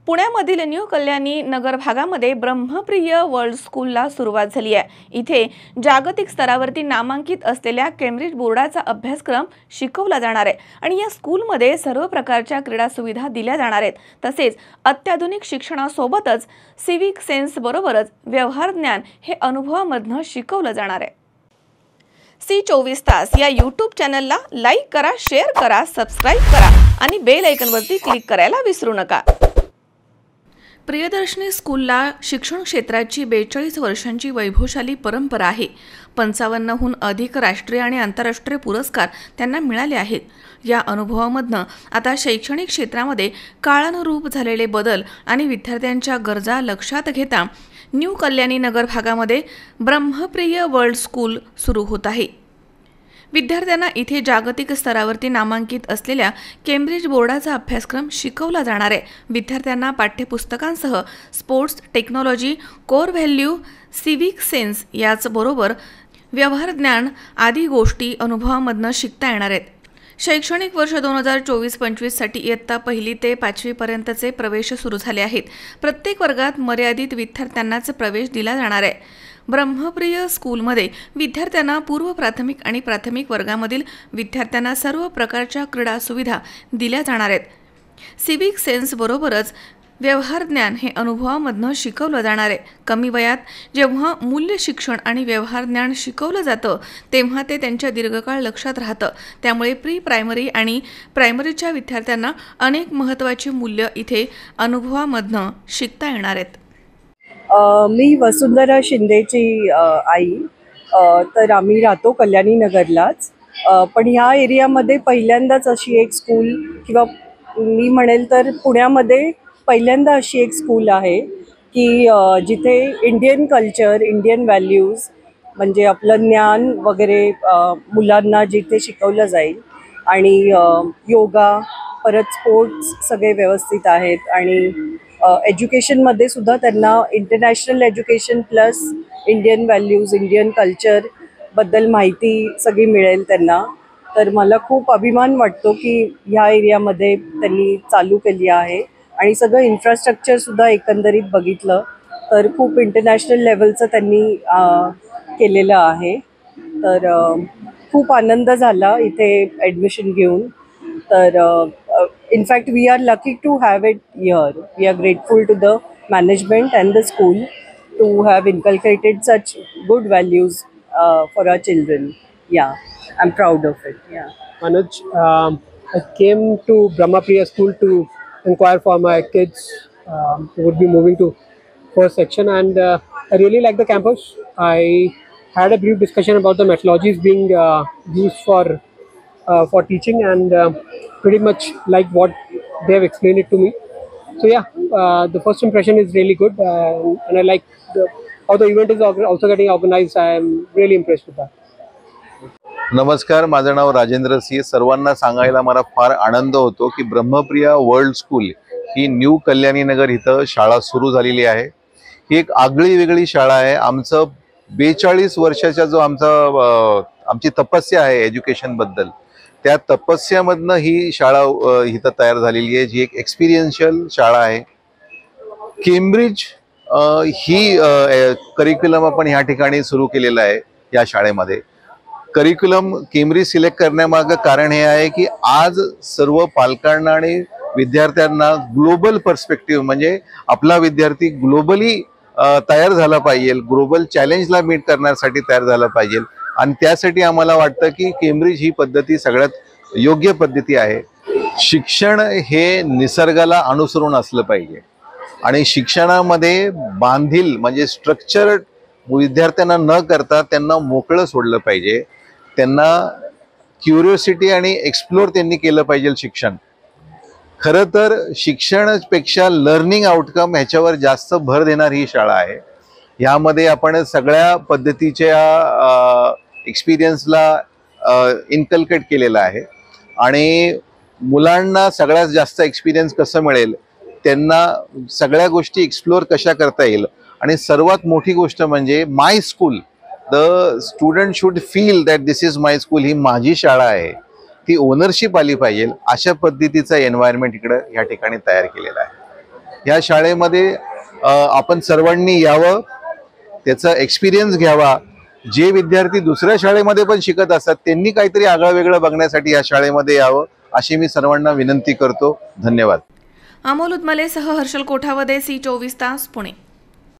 पुण्यामधील न्यू कल्याणी नगर भागामध्ये ब्रह्मप्रिय वर्ल्ड स्कूलला सुरुवात झाली आहे। इथे जागतिक स्तरावरती नामांकित असलेल्या केम्ब्रिज बोर्डाचा अभ्यासक्रम शिकवला जाणार आहे आणि या स्कूलमध्ये सर्व प्रकारच्या क्रीडा सुविधा दिल्या जाणार आहेत। तसेच अत्याधुनिक शिक्षणासोबतच सिव्हिक सेन्स बरोबरच व्यवहार ज्ञान हे अनुभवामधून शिकवलं जाणार आहे। C24 तास या YouTube चॅनलला लाईक करा, शेअर करा, सबस्क्राइब करा आणि बेल आयकॉनवरती क्लिक करायला विसरू नका। प्रियदर्शनी स्कूलला शिक्षण क्षेत्राची 42 वर्षांची वैभवशाली परंपरा आहे। 55हून अधिक राष्ट्रीय आणि आंतरराष्ट्रीय पुरस्कार त्यांना मिळाले आहेत। या अनुभवामधनं आता शैक्षणिक क्षेत्रामध्ये काळानुरूप झालेले बदल आणि विद्यार्थ्यांच्या गरजा लक्षात घेता न्यू कल्याणी नगर भागामध्ये ब्रह्मप्रिय वर्ल्ड स्कूल सुरू होत आहे। विद्यार्थ्यांना इथे जागतिक स्तरावरती नामांकित असलेल्या केम्ब्रिज बोर्डाचा अभ्यासक्रम शिकवला जाणार आहे। विद्यार्थ्यांना पाठ्यपुस्तकांसह sports, technology, core value, civic sense याचबरोबर व्यवहार ज्ञान आदी गोष्टी अनुभवामधून शिकता येणार आहेत। शैक्षणिक वर्ष 2024-25 साठी इयत्ता 1ली ते 5वी पर्यंतचे प्रवेश सुरू झाले आहेत। प्रत्येक वर्गात मर्यादित विद्यार्थ्यांनाच प्रवेश दिला जाणार आहे। ब्रह्मप्रिय स्कूलमध्ये विद्यार्थ्यांना पूर्व प्राथमिक आणि प्राथमिक वर्गामधील विद्यार्थ्यांना सर्व प्रकारच्या क्रीडा सुविधा दिल्या जाणार आहेत। सिव्हिक सेन्स बरोबरच व्यवहार ज्ञान हे अनुभवामधून शिकवलं जाणार आहे। कमी वयात जेव्हा मूल्य शिक्षण आणि व्यवहार ज्ञान शिकवलं जातं तेव्हा ते त्यांच्या दीर्घकाळ लक्षात राहतं। त्यामुळे प्री प्रायमरी आणि प्रायमरीच्या विद्यार्थ्यांना अनेक महत्त्वाची मूल्य इथे अनुभवामधून शिकता येणार आहेत। मी वसुंधरा शिंदेची आई, तर आम्ही राहतो कल्याणी नगरलाच, पण ह्या एरियामध्ये पहिल्यांदाच अशी एक स्कूल किंवा मी म्हणेल तर पुण्यामध्ये पहिल्यांदा अशी एक स्कूल आहे की जिथे इंडियन कल्चर, इंडियन व्हॅल्यूज म्हणजे आपलं ज्ञान वगैरे मुलांना जिथे शिकवलं जाईल आणि योगा परत स्पोर्ट्स सगळे व्यवस्थित आहेत आणि एज्युकेशनमध्ये सुद्धा त्यांना international education plus Indian values, Indian कल्चरबद्दल माहिती सगळी मिळेल त्यांना। तर मला खूप अभिमान वाटतो की ह्या एरियामध्ये त्यांनी चालू केली आहे आणि सगळं इन्फ्रास्ट्रक्चरसुद्धा एकंदरीत बघितलं तर खूप इंटरनॅशनल लेवलचं त्यांनी केलेलं आहे। तर खूप आनंद झाला इथे ॲडमिशन घेऊन। तर in fact we are lucky to have it here. We are grateful to the management and the school to have inculcated such good values for our children. Yeah, I'm proud of it. Yeah. Manoj, I came to Brahmapriya School to inquire for my kids who would be moving to first section, and I really like the campus. I had a brief discussion about the methodologies being used for teaching, and pretty much like what they have explained it to me. So yeah, the first impression is really good, and I like how the event is also getting organized. I am really impressed with that. नमस्कार, माझं नाव राजेंद्र सिंह। सर्वांना सांगायला मला फार आनंद होतो की ब्रह्मप्रिया world school ही new Kalyani नगर इथं शाळा सुरू झालेली आहे। ही एक आगळी वेगळी शाळा आहे। आमचं 42 वर्षाचा जो आमची तपस्या आहे एज्युकेशन बद्दल, त्या तपस्यामधनं ही शाळा इथं तयार झालेली आहे, जी एक एक्सपिरियन्शियल शाळा आहे। केम्ब्रिज ही करिक्युलम आपण ह्या ठिकाणी सुरू केलेला आहे। या शाळेमध्ये करिक्युलम केम्ब्रिज सिलेक्ट करण्यामागं कारण हे आहे की आज सर्व पालकांना आणि विद्यार्थ्यांना ग्लोबल पर्स्पेक्टिव्ह म्हणजे आपला विद्यार्थी ग्लोबली तयार झाला पाहिजे, ग्लोबल चॅलेंजला मीट करण्यासाठी तयार झाला पाहिजे आणि त्यासाठी आम्हाला वाटतं की केम्ब्रिज ही पद्धती सगळ्यात योग्य पद्धती आहे। शिक्षण हे निसर्गाला अनुसरून असलं पाहिजे आणि शिक्षणामध्ये बांधील म्हणजे स्ट्रक्चर्ड विद्यार्थ्यांना न करता त्यांना मोकळं सोडलं पाहिजे। त्यांना क्युरिओसिटी आणि एक्सप्लोर त्यांनी केलं पाहिजे शिक्षण। खरं तर शिक्षणापेक्षा लर्निंग आउटकम ह्याच्यावर जास्त भर देणारी ही शाळा आहे। यामध्ये आपण सगळ्या पद्धतीच्या एक्सपिरियन्सला इन्कल्केट केलेला आहे आणि मुलांना सगळ्यात जास्त एक्सपिरियन्स कसं मिळेल, त्यांना सगळ्या गोष्टी एक्सप्लोर कशा करता येईल आणि सर्वात मोठी गोष्ट म्हणजे my school, the student should feel that this is my school, ही माझी शाळा आहे, ती ओनरशिप आली पाहिजे, अशा पद्धतीचा एन्व्हायरमेंट इकडे या ठिकाणी तयार केलेला आहे। ह्या शाळेमध्ये आपण सर्वांनी यावं, त्याचा एक्सपिरियन्स घ्यावा. जे विद्यार्थी दुसऱ्या शाळेमध्ये पण शिकत असतात त्यांनी काहीतरी आगळं वेगळं बघण्यासाठी या शाळेमध्ये यावं अशी मी सर्वांना विनंती करतो. धन्यवाद. अमोल उदमलेसह हर्षल कोठावदे, सी 24 तास, पुणे.